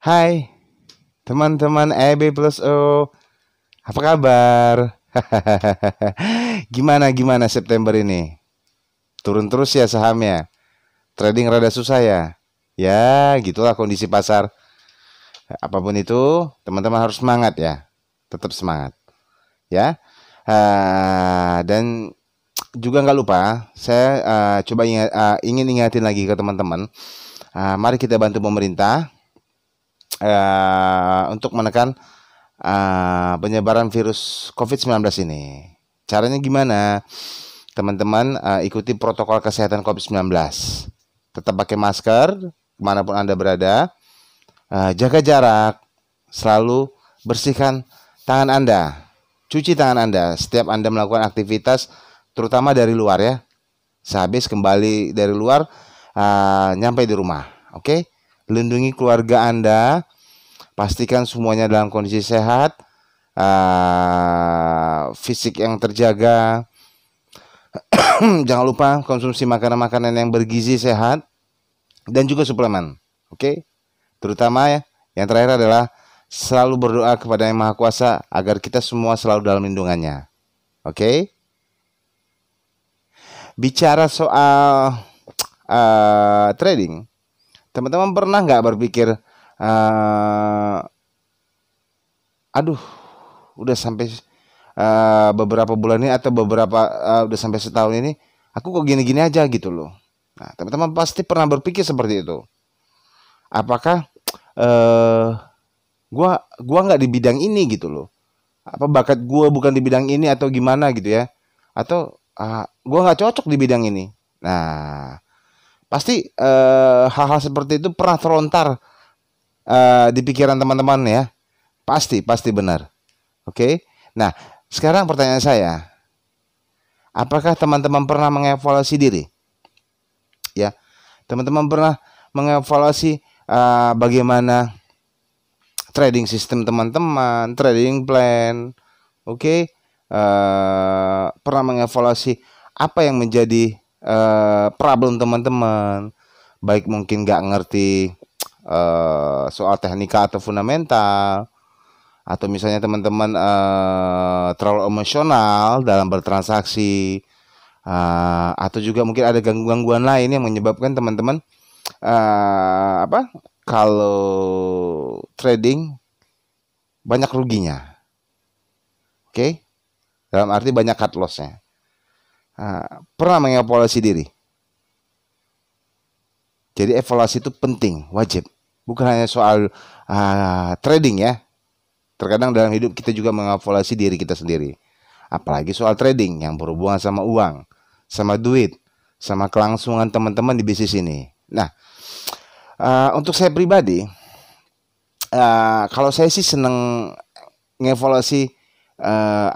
Hai teman-teman EB plus O, apa kabar? Gimana September ini? Turun terus ya sahamnya. Trading rada susah ya. Ya, gitulah kondisi pasar. Apapun itu, teman-teman harus semangat ya. Tetap semangat ya. Dan juga nggak lupa, saya coba ingin ingatin lagi ke teman-teman. Mari kita bantu pemerintah untuk menekan penyebaran virus COVID-19 ini. Caranya gimana? Teman-teman ikuti protokol kesehatan COVID-19. Tetap pakai masker kemanapun Anda berada. Jaga jarak. Selalu bersihkan tangan Anda. Cuci tangan Anda setiap Anda melakukan aktivitas, terutama dari luar ya. Sehabis kembali dari luar, nyampe di rumah. Oke? Lindungi keluarga Anda. Pastikan semuanya dalam kondisi sehat, fisik yang terjaga. Jangan lupa konsumsi makanan-makanan yang bergizi, sehat, dan juga suplemen. Oke? Terutama ya, yang terakhir adalah selalu berdoa kepada Yang Maha Kuasa agar kita semua selalu dalam lindungannya. Oke? Bicara soal trading, teman-teman pernah nggak berpikir, aduh, udah sampai beberapa bulan ini atau udah sampai setahun ini, aku kok gini-gini aja gitu loh. Nah, teman-teman pasti pernah berpikir seperti itu. Apakah gua nggak di bidang ini gitu loh? Apa bakat gua bukan di bidang ini atau gimana gitu ya? Atau gua nggak cocok di bidang ini? Nah, pasti hal-hal seperti itu pernah terlontar di pikiran teman-teman ya. Pasti benar. Oke. Nah, sekarang pertanyaan saya, apakah teman-teman pernah mengevaluasi diri? Ya, teman-teman pernah mengevaluasi bagaimana trading sistem teman-teman, trading plan, oke? Pernah mengevaluasi apa yang menjadi problem teman-teman, baik mungkin nggak ngerti soal teknika atau fundamental, atau misalnya teman-teman terlalu emosional dalam bertransaksi, atau juga mungkin ada gangguan lain yang menyebabkan teman-teman kalau trading banyak ruginya. Oke? Dalam arti banyak cut loss-nya. Pernah mengevaluasi diri. Jadi evaluasi itu penting, wajib. Bukan hanya soal trading ya. Terkadang dalam hidup kita juga mengevaluasi diri kita sendiri. Apalagi soal trading yang berhubungan sama uang, sama duit, sama kelangsungan teman-teman di bisnis ini. Nah, untuk saya pribadi, kalau saya sih seneng ngevaluasi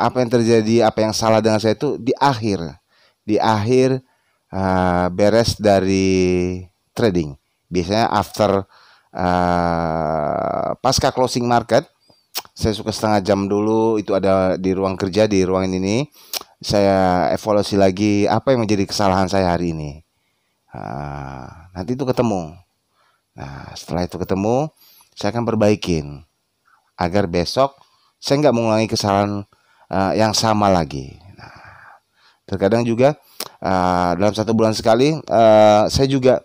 apa yang terjadi, apa yang salah dengan saya itu di akhir beres dari trading. Biasanya after pasca closing market, saya suka setengah jam dulu itu ada di ruang kerja, di ruangan ini. Saya evaluasi lagi apa yang menjadi kesalahan saya hari ini. Nanti itu ketemu. Nah, setelah itu ketemu, saya akan perbaikin agar besok saya nggak mengulangi kesalahan yang sama lagi. Nah, terkadang juga dalam 1 bulan sekali saya juga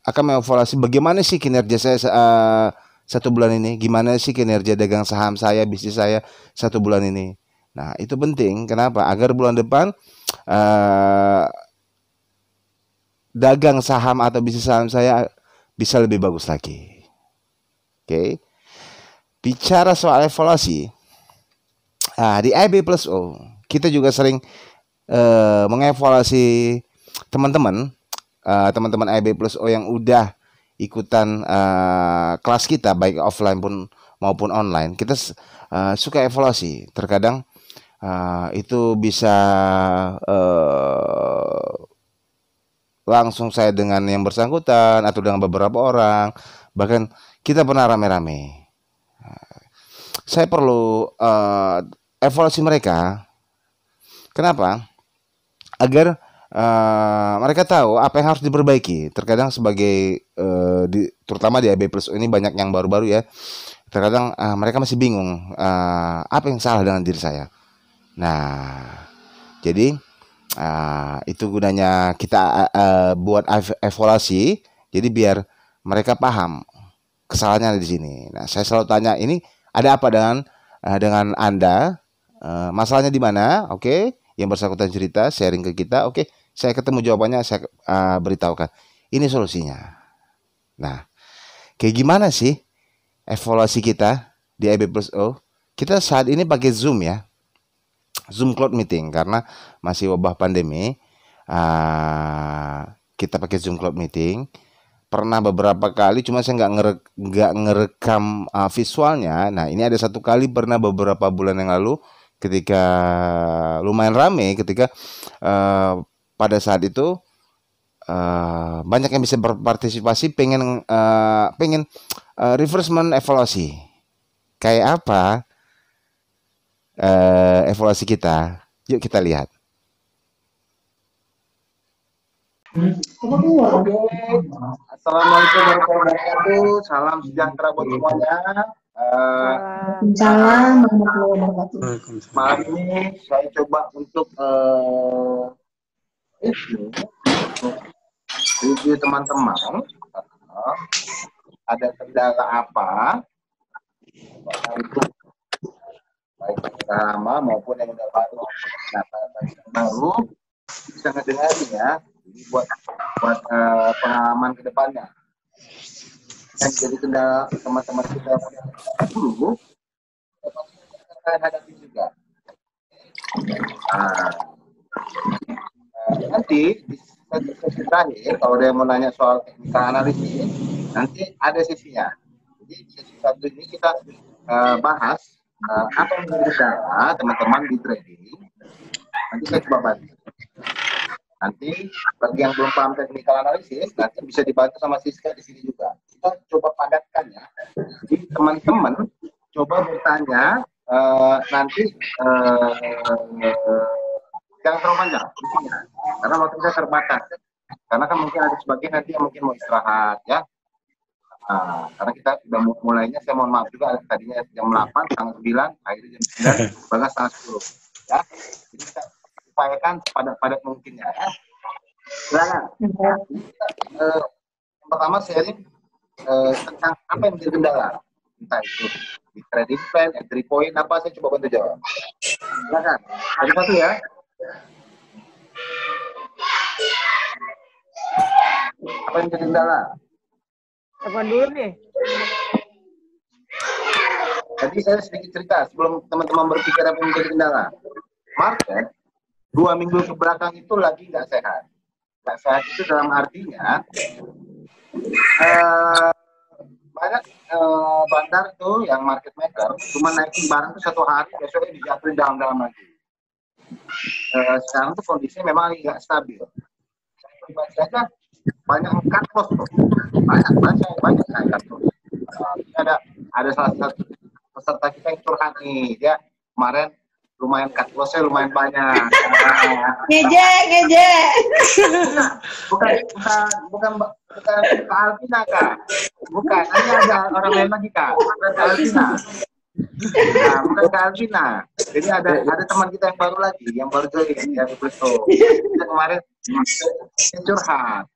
akan mengevaluasi bagaimana sih kinerja saya 1 bulan ini, gimana sih kinerja dagang saham saya, bisnis saya 1 bulan ini. Nah, itu penting. Kenapa? Agar bulan depan dagang saham atau bisnis saham saya bisa lebih bagus lagi. Oke. Bicara soal evaluasi, di IB plus O kita juga sering mengevaluasi teman-teman IB plus O yang udah ikutan kelas kita baik offline maupun online. Kita suka evaluasi. Terkadang itu bisa langsung saya dengan yang bersangkutan atau dengan beberapa orang, bahkan kita pernah rame-rame. Saya perlu evaluasi mereka. Kenapa? Agar mereka tahu apa yang harus diperbaiki. Terkadang sebagai terutama di AB Plus ini banyak yang baru-baru ya. Terkadang mereka masih bingung apa yang salah dengan diri saya. Nah, jadi itu gunanya kita buat evaluasi. Jadi biar mereka paham kesalahannya di sini. Nah, saya selalu tanya, ini ada apa dengan Anda? Masalahnya di mana? Oke, yang bersangkutan cerita, sharing ke kita. Oke, saya ketemu jawabannya, saya beritahukan. Ini solusinya. Nah, kayak gimana sih evaluasi kita di IB Plus O? Kita saat ini pakai Zoom ya, Zoom Cloud Meeting karena masih wabah pandemi. Kita pakai Zoom Cloud Meeting. Pernah beberapa kali, cuma saya nggak ngerekam visualnya. Nah, ini ada satu kali pernah beberapa bulan yang lalu ketika lumayan rame, ketika pada saat itu banyak yang bisa berpartisipasi, pengen refreshment evaluasi. Kayak apa evaluasi kita? Yuk kita lihat. Assalamualaikum warahmatullahi wabarakatuh. Salam sejahtera buat semuanya. Salam warahmatullahi wabarakatuh. Malam ini saya coba untuk review teman-teman. Ada kendala apa? Baik yang lama maupun yang udah baru. Nah, yang baru bisa ngedengarin ya. Ini buat pengalaman ke depannya. Dan jadi kendala teman-teman kita dulu, kita hadapi juga. Nanti di sesi terakhir, kalau ada yang mau nanya soal teknikal analisis, nanti ada sesinya. Jadi di sesi satu ini kita bahas apa yang menjadi kendala teman-teman di trading. Nanti saya coba bantu. Nanti bagi yang belum paham teknikal analisis, nanti bisa dibantu sama Siska di sini juga. Kita coba padatkan ya. Jadi teman-teman coba bertanya nanti jangan terlalu panjang isinya, karena waktu kita terbatas. Karena kan mungkin ada sebagian nanti yang mungkin mau istirahat ya. Karena kita sudah mulainya, saya mohon maaf juga, tadinya jam 8, setengah 9, akhirnya jam 9, bahkan setengah 10 ya. Jadi kita upayakan padat mungkin ya. Silakan. Yang pertama sharing tentang apa yang menjadi kendala, entah itu di trading plan, entry point, apa, saya coba bantu jawab. Silakan. Satu ya. Apa yang menjadi kendala? Apa dulu nih? Jadi saya sedikit cerita sebelum teman-teman berpikir apa yang menjadi kendala. Market 2 minggu ke belakang itu lagi nggak sehat. Nggak sehat itu dalam artinya banyak bandar tuh yang market maker cuma naikin barang tuh satu hari, besoknya dijatuhin dalam-dalam lagi. Sekarang tuh kondisinya memang lagi nggak stabil. Saya pribadi aja banyak cut loss tuh, banyak saya cut loss. Ada salah satu peserta kita yang curhat nih, dia kemarin lumayan cut loss-nya lumayan banyak. Ngeje. Bukan Kak Alvina, Kak. Bukan, ini ada orang lain lagi, Kak. Bukan Kak Alvina. Nah, bukan Kak Alvina. Jadi ada teman kita yang baru lagi, yang baru join, yang betul. Kita kemarin curhat.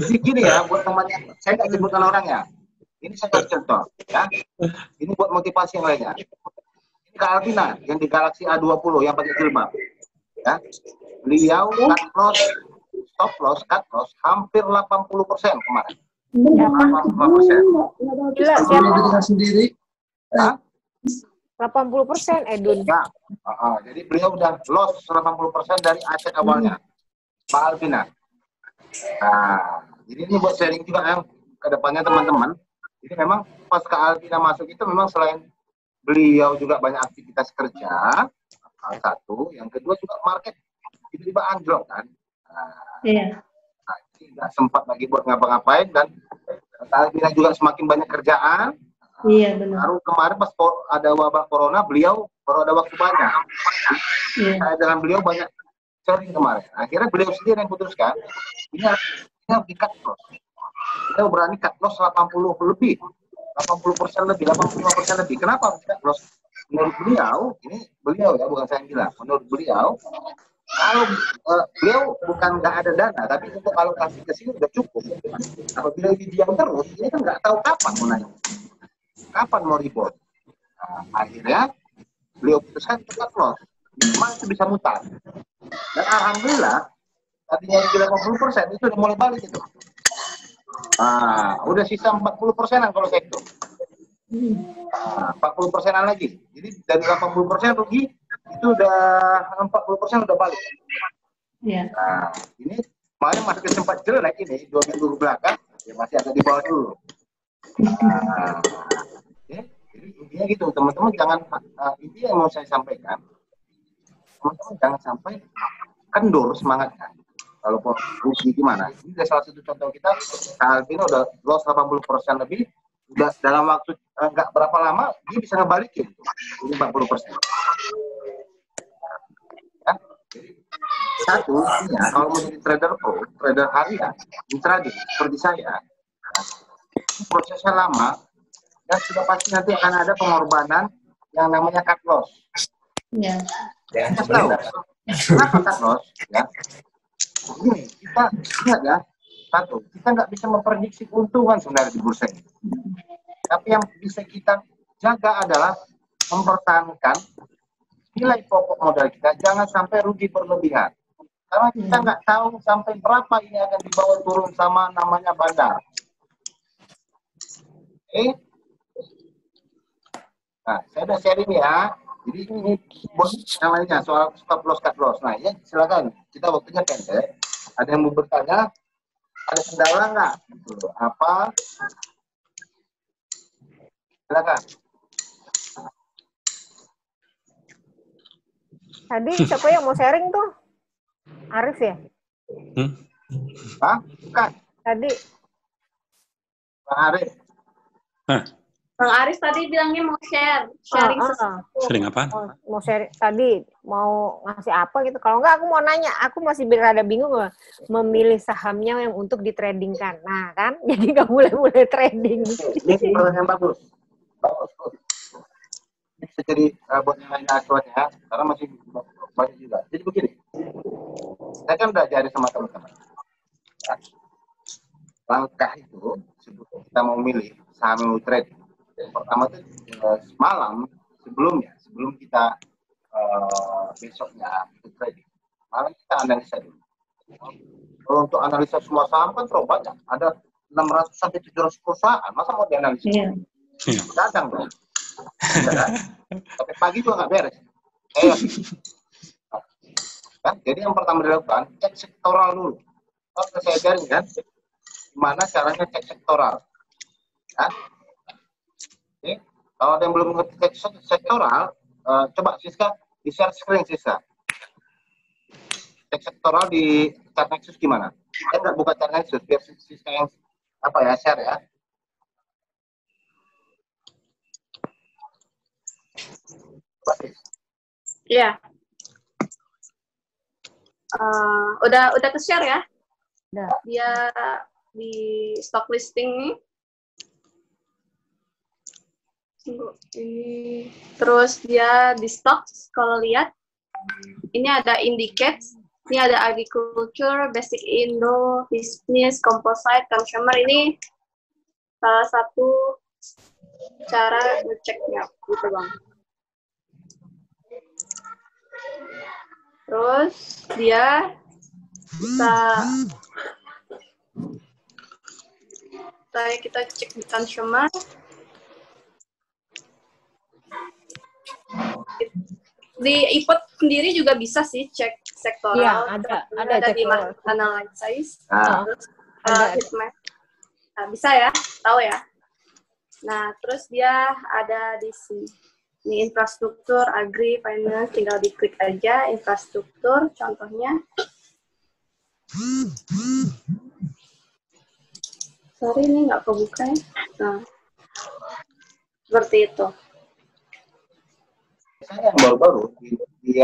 Jadi gini ya, buat temannya, saya nggak sebutkan orangnya. Ini saya kasih contoh, ya. Ini buat motivasi yang lainnya. Ini Kak Alvina, yang di Galaxy A20, yang pakai jilbab. Ya. Beliau stop loss, cut loss, hampir 80% kemarin. 80%. Gila, siapa? Sendiri. Ya. 80% Edun. Ya. Jadi beliau udah loss 80% dari aset awalnya. Pak Alvina. Nah, jadi ini buat sharing juga yang ke depannya teman-teman. Jadi memang pas Kak Alvina masuk itu memang selain beliau juga banyak aktivitas kerja, satu, yang kedua juga market tiba-tiba anjlok kan. Iya. Nah, ini nggak sempat lagi buat ngapa-ngapain, dan Kak Alvina juga semakin banyak kerjaan. Iya, benar. Baru kemarin pas ada wabah corona, beliau baru ada waktu banyak. Iya. Saya dengan beliau banyak sharing kemarin. Akhirnya beliau sendiri yang putuskan, ini harus di cut loss. Kita berani cut loss 80 lebih, 80% lebih, 85% lebih. Kenapa harus cut loss? Menurut beliau, ini beliau ya, bukan saya yang bilang. Menurut beliau, kalau beliau bukan nggak ada dana, tapi untuk alokasi ke sini udah cukup. Apabila ini diam terus, ini kan nggak tahu kapan mau naik, kapan mau rebound. Nah, akhirnya beliau putuskan cut loss, minimal itu bisa mutar. Dan alhamdulillah, tadinya di 80% itu udah mulai balik itu. Nah, udah sisa 40%-an kalau saya hitung. 40%-an lagi. Jadi dari 80% rugi, itu udah 40% udah balik. Iya. Nah, ini kemarin masih sempat jelek ini, 2 minggu belakang, ya masih ada di bawah dulu. Nah, ya, jadi intinya gitu, teman-teman jangan, intinya yang mau saya sampaikan, teman-teman jangan sampai kendur semangatnya. Kalau rugi gimana? Ini salah satu contoh kita, Alvino udah loss 80% lebih, udah dalam waktu nggak berapa lama dia bisa ngebalikin ini 40%. Ya, jadi satu, ya, kalau mau jadi trader pro, trader harian, intraday seperti saya, prosesnya lama dan sudah pasti nanti akan ada pengorbanan yang namanya cut loss. Iya. Kita tahu kenapa cut loss? Ya, ini kita ingat ya, satu, kita nggak bisa memprediksi keuntungan sebenarnya di bursa ini. Tapi yang bisa kita jaga adalah mempertahankan nilai pokok modal kita, jangan sampai rugi berlebihan. Karena kita nggak tahu sampai berapa ini akan dibawa turun sama namanya bandar. Oke? Nah, saya udah sharing ya. Jadi ini namanya soal stop loss, cut loss. Nah, ya silakan. Kita waktunya pendek. Ada yang mau bertanya? Ada kendala nggak? Gitu. Apa? Silakan. Tadi siapa yang mau sharing tuh? Arif ya? Hah? Bukan. Tadi. Bang Arif. Bang Aris tadi bilangnya mau sharing sesuatu. Sharing apa? Mau sharing tadi, mau ngasih apa gitu. Kalau enggak aku mau nanya, aku masih berada bingung loh, memilih sahamnya yang untuk ditradingkan. Nah kan, jadi nggak mulai trading. Ini pertanyaan bagus. Bagus. Ini bisa jadi buat yang lain acuan ya, karena masih banyak juga. Jadi begini, saya kan udah ajarin sama teman-teman. Ya. Langkah itu, sebelum kita mau milih saham yang mau trading, yang pertama itu malam sebelum kita besoknya itu trading, malam kita analisa dulu. Kalau untuk analisa semua saham kan terlalu banyak, ada 600 sampai 700 perusahaan, masa mau dianalisis? Kadang dong. Ya, sampai pagi juga nggak beres. Kan? Jadi yang pertama dilakukan, cek sektoral dulu. Oke, saya ajarin kan, gimana caranya cek sektoral. Ya. Oke. Kalau ada yang belum mengerti cek sektoral, coba Siska di share screen Siska. Cek sektoral di chart Nexus gimana? Saya nggak buka chart Nexus, biar Siska yang share ya. Iya. Udah ke-share ya? Udah. Dia di stock listing nih. Terus dia di stocks, kalau lihat ini ada indicates, ini ada agriculture, basic Indo, business, composite, consumer. Ini salah satu cara ngeceknya gitu bang. Terus dia bisa kita cek di consumer. Di IPOT sendiri juga bisa sih cek sektoral. Iya, ada cek di analysis. Terus heatmap. Nah, bisa ya, tahu ya. Nah, terus dia ada di sini. Ini infrastruktur, agri, finance, tinggal diklik aja infrastruktur, contohnya. Sorry, ini nggak kebuka ya. Nah, seperti itu. Saya yang baru-baru di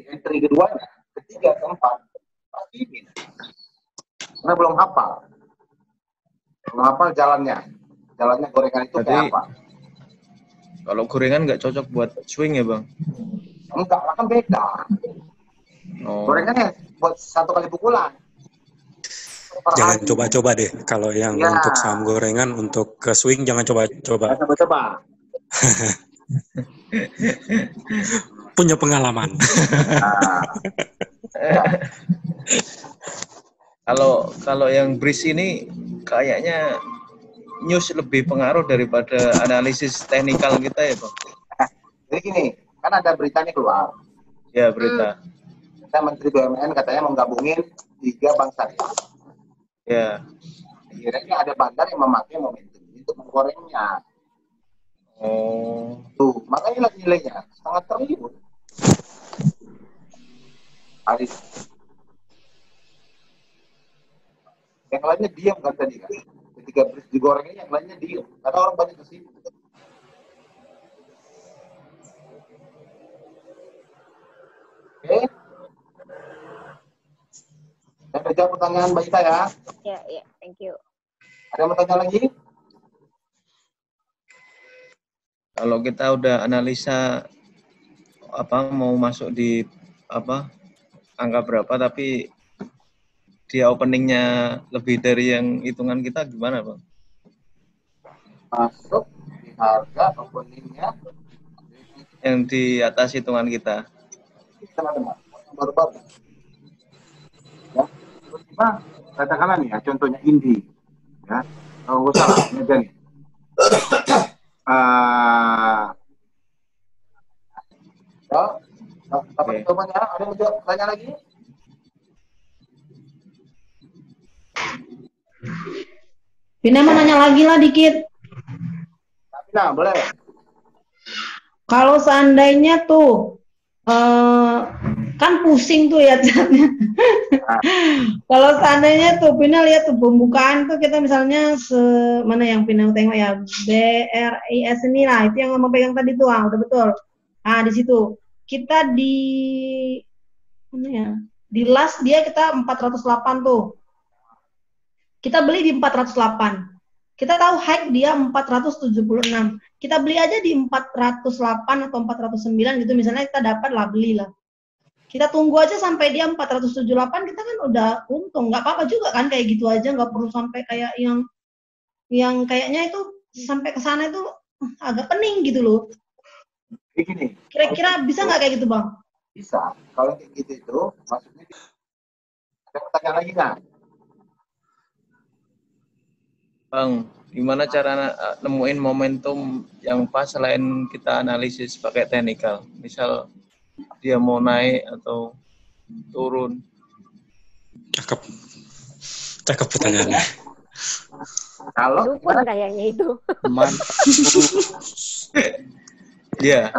entry keduanya 3 ke 4 pasti ini. Karena belum hafal jalannya gorengan itu kayak apa. Kalau gorengan nggak cocok buat swing ya bang? Enggak lah, kan beda. Gorengannya buat 1 kali pukulan. Jangan coba-coba deh. Kalau yang untuk saham gorengan, untuk ke swing jangan coba-coba. Coba. Punya pengalaman. Kalau yang bris ini kayaknya news lebih pengaruh daripada analisis teknikal kita ya bang. Jadi gini, kan ada beritanya keluar. Ya berita. Menteri BUMN katanya mau gabungin 3 bank syariah. Ya. Akhirnya ada bandar yang memakai momentum untuk menggorengnya. Oh. Tuh, makanya nilainya sangat triliun. Hari. Yang lainnya diam kan tadi kan. Ketika digorengnya yang lainnya diam. Karena orang banyak kesini. Oke. Saya jawab pertanyaan Mbak Ita ya. Ya, thank you. Ada yang mau tanya lagi? Kalau kita udah analisa mau masuk di angka berapa tapi dia openingnya lebih dari yang hitungan kita gimana bang? Masuk di harga openingnya yang di atas hitungan kita. Teman-teman, baru-baru. Ya, tiba-tiba katakanlah nih ya, contohnya Indi, ya, kalau nggak salah, ini aja nih. Apa jawabannya? Ada yang mau tanya lagi? Pina mau nanya lagi lah dikit. Nah, boleh. Kalau seandainya tuh kan pusing tuh ya catnya. Kalau seandainya tuh Pina lihat tuh pembukaan tuh kita misalnya mana yang Pina tengok ya BRIS ini lah, itu yang mau pegang tadi tuh, udah betul. Nah di situ kita di mana ya, di last dia kita 408 tuh. Kita beli di 408. Kita tahu high dia 476. Kita beli aja di 408 atau 409 gitu, misalnya kita dapat lah, belilah. Kita tunggu aja sampai dia 478, kita kan udah untung. Nggak apa-apa juga kan kayak gitu aja, nggak perlu sampai kayak yang kayaknya itu sampai ke sana itu agak pening gitu loh. Begini. Kira-kira bisa nggak kayak gitu bang? Bisa. Kalau kayak gitu itu maksudnya ada pertanyaan lagi nggak? Bang, gimana cara nemuin momentum yang pas selain kita analisis pakai teknikal? Misal dia mau naik atau turun. Cakep pertanyaannya. Kalau Dukun kayaknya itu. Iya.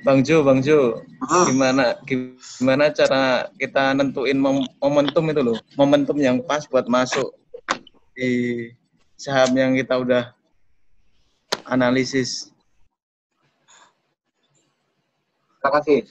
Bang Jo, gimana cara kita nentuin momentum itu loh, momentum yang pas buat masuk di saham yang kita udah analisis. Terima kasih.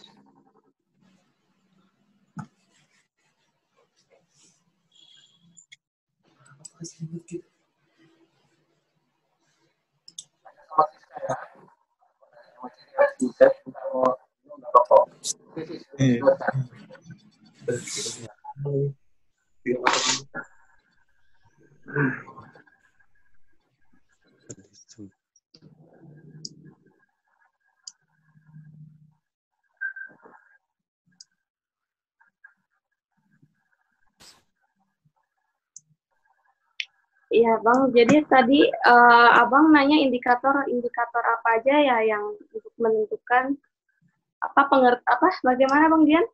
Iya Bang, jadi tadi Abang nanya indikator apa aja ya yang untuk menentukan bagaimana Bang Dian?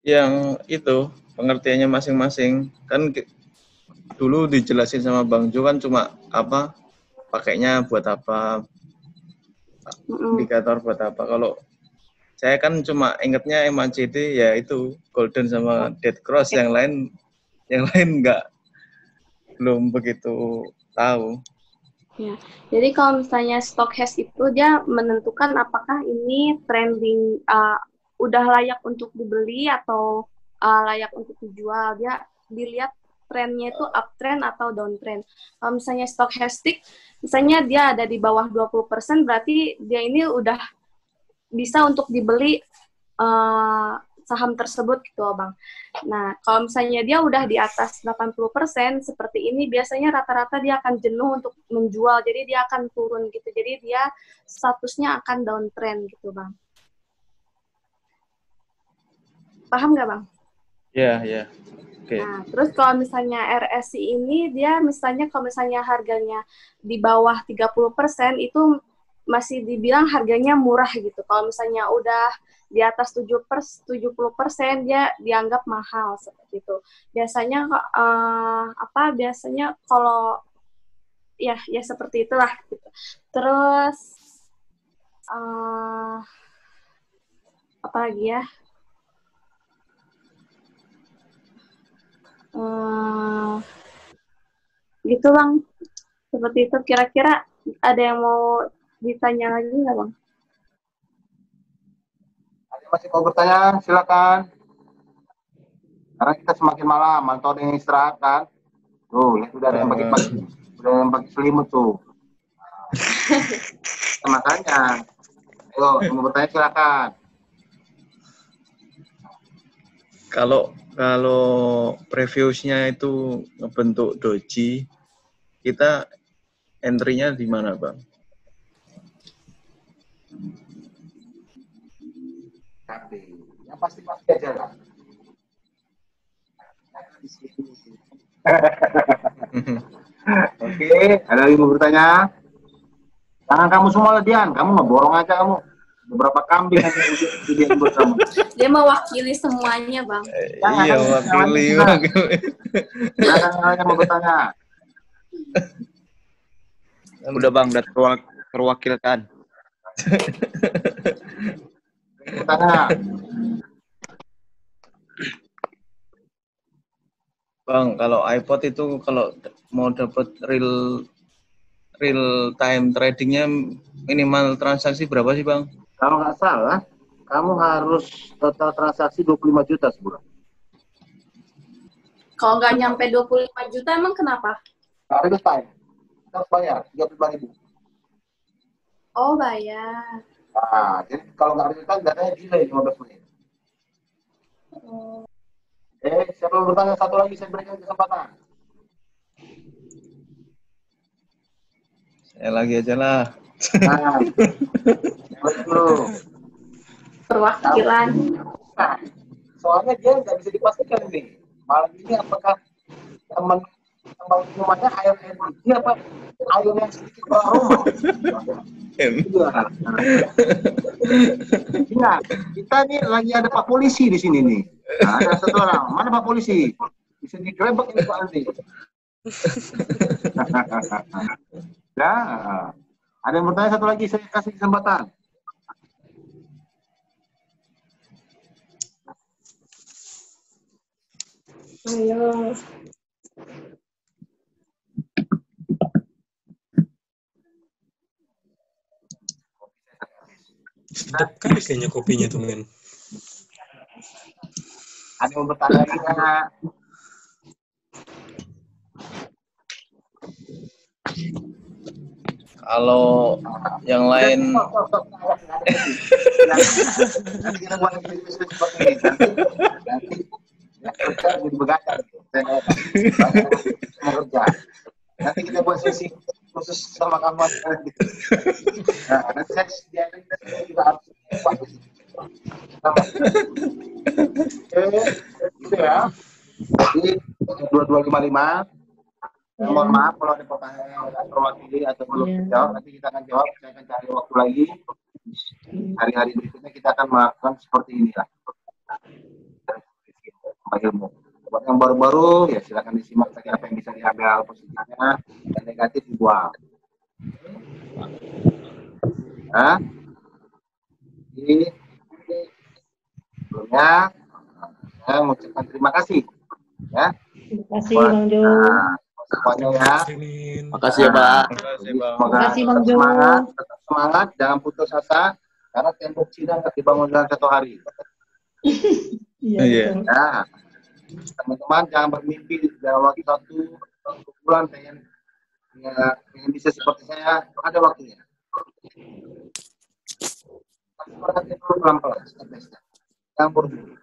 Yang itu pengertiannya masing-masing kan dulu dijelasin sama Bang Jo kan cuma pakainya buat apa, indikator buat apa. Kalau saya kan cuma ingetnya MACD ya itu golden sama dead cross, yang lain belum begitu tahu. Ya, jadi kalau misalnya stochastic itu dia menentukan apakah ini trending udah layak untuk dibeli atau layak untuk dijual. Dia dilihat trennya itu uptrend atau downtrend. Kalau misalnya stochastic, misalnya dia ada di bawah 20%, berarti dia ini udah bisa untuk dibeli saham tersebut gitu, Bang. Nah, kalau misalnya dia udah di atas 80%, seperti ini, biasanya rata-rata dia akan jenuh untuk menjual, jadi dia akan turun gitu. Jadi dia statusnya akan downtrend gitu, Bang. Paham nggak, Bang? Iya. Oke. Nah, terus kalau misalnya RSI ini, dia misalnya kalau misalnya harganya di bawah 30%, itu masih dibilang harganya murah gitu. Kalau misalnya udah di atas 70%, dia dianggap mahal seperti itu. Biasanya biasanya kalau ya seperti itulah gitu. Terus apa lagi ya? Gitu, Bang. Seperti itu. Kira-kira ada yang mau ditanya lagi nggak, Bang? Masih mau bertanya, silakan. Karena kita semakin malam, mantau yang istirahat kan. Tuh, lihat udah ada yang pakai selimut tuh. Nah, makanya, ayo mau bertanya silakan. Kalau previousnya itu ngebentuk doji, kita entry-nya di mana, Bang? Yang pasti aja lah. Oke, ada lagi mau bertanya? Jangan kamu semua Dian, kamu ngeborong aja kamu. Beberapa kambing yang dia buat kamu. Dia mewakili semuanya, Bang. Iya, mewakili. Jangan mau bertanya. Udah Bang, udah terwakilkan. Bertanya. Bang, kalau iPod itu kalau mau dapat real time tradingnya minimal transaksi berapa sih, Bang? Kalau nggak salah, kamu harus total transaksi 25 juta sebulan. Kalau nggak nyampe 25 juta, emang kenapa? Real time. Kita harus bayar 35.000. Oh, bayar. Nah, jadi kalau nggak real time, datanya delay 15 menit. Siapa yang bertanya satu lagi, saya berikan kesempatan. Saya lagi aja lah. Nah, dulu. Perwakilan. Nah, soalnya dia nggak bisa dipastikan nih. Malam ini apakah teman rumahnya air ini apa air yang sedikit beraroma? Iya, kita nih lagi ada Pak Polisi di sini nih. Nah, ada satu orang. Mana Pak Polisi? Bisa digerebek ini Pak Andi. Nah, ada yang bertanya satu lagi, saya kasih kesempatan. Ayo. Sedap kali kayaknya kopinya tuh, men. Ada yang bertanya lagi nggak? Kalau yang lain Nanti kita buat bisnis seperti ini. Nanti kerja jadi begadang. Saya mau kerja. Nanti kita buat sesi khusus sama kamu. Nah, nanti saya sediakan juga harus bagus. Oke, gitu ya. Jadi 2255. Mohon maaf kalau ada pertanyaan yang terwakili atau belum dijawab, nanti kita akan jawab. Saya akan cari waktu lagi. Hari-hari berikutnya kita akan melakukan seperti inilah. Ilmu. Buat yang baru-baru, ya silakan disimak saja apa yang bisa diambil positifnya, dan negatif dibuang. Nah, ini sebelumnya saya mengucapkan terima kasih. Ya. Terima kasih Bang Jo. Semuanya ya. Makasih ya, Pak. Semoga tetap semangat, jangan putus asa. Karena tembok Cina nggak dibangun dalam 1 hari. Iya, Iya. betul. Nah, teman-teman jangan bermimpi dalam waktu 1 bulan pengen bisa seperti saya, ada waktunya. Tapi pelan-pelan, step by step. Jangan buru-buru.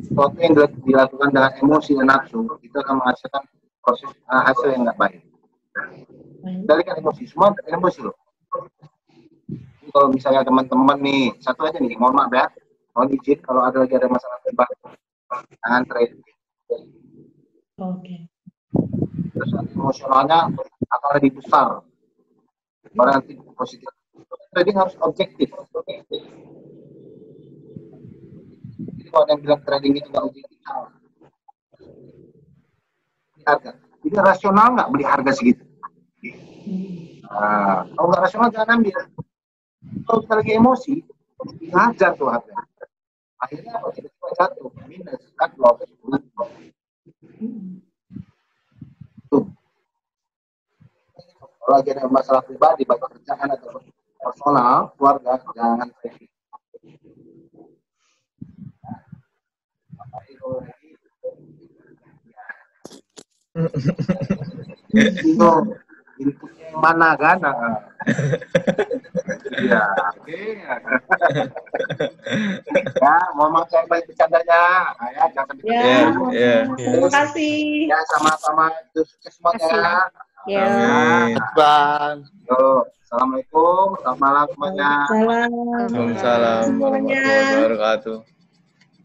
Sesuatu yang dilakukan dengan emosi dan nafsu itu akan menghasilkan proses hasil yang nggak baik. Kendalikan emosi, semua emosi loh. Jadi kalau misalnya teman-teman nih, satu aja nih, mohon maaf ya, mohon izin kalau ada lagi ada masalah pribadi, jangan trading. Oke. Terus emosionalnya akan lebih besar. Orang nanti positif. Trading harus objektif. Jadi kalau ada yang bilang trading itu nggak objektif, salah. Beli harga. Jadi rasional nggak beli harga segitu? Nah, kalau nggak rasional jangan ambil. Kalau kita lagi emosi, dihajar tuh harga. Akhirnya apa? Tiba-tiba jatuh, minus, cut loss. Tuh. Kalau lagi ada masalah pribadi, baik pekerjaan atau personal, keluarga, jangan trading. Itu inputnya yang mana kan? Iya, oke. Ya, mohon maaf saya baik bercandanya. Ya, jangan Ya, Iya. terima kasih. Ya, sama-sama. Sukses semuanya. Ya. Amin. Bang. Yo, assalamualaikum, selamat malam semuanya. Salam. Waalaikumsalam warahmatullahi wabarakatuh.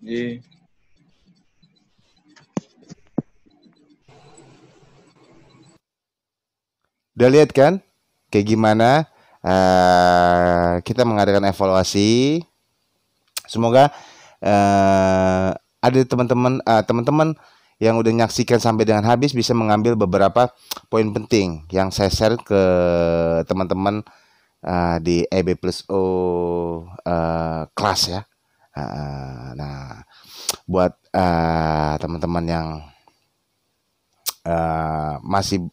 Iya. Udah lihat kan kayak gimana kita mengadakan evaluasi. Semoga ada teman-teman yang udah nyaksikan sampai dengan habis bisa mengambil beberapa poin penting yang saya share ke teman-teman di EB plus O kelas ya. Nah, buat teman-teman yang masih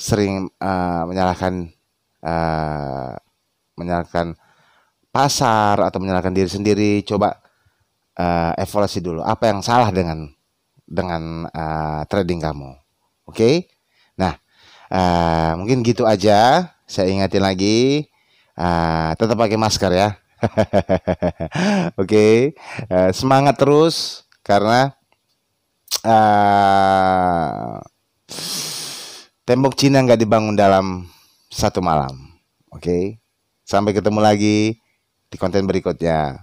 sering menyalahkan pasar atau menyalahkan diri sendiri, coba evaluasi dulu apa yang salah dengan trading kamu. Oke? Nah, mungkin gitu aja. Saya ingatin lagi, tetap pakai masker ya. Oke, semangat terus karena tembok Cina nggak dibangun dalam 1 malam. Oke, sampai ketemu lagi di konten berikutnya.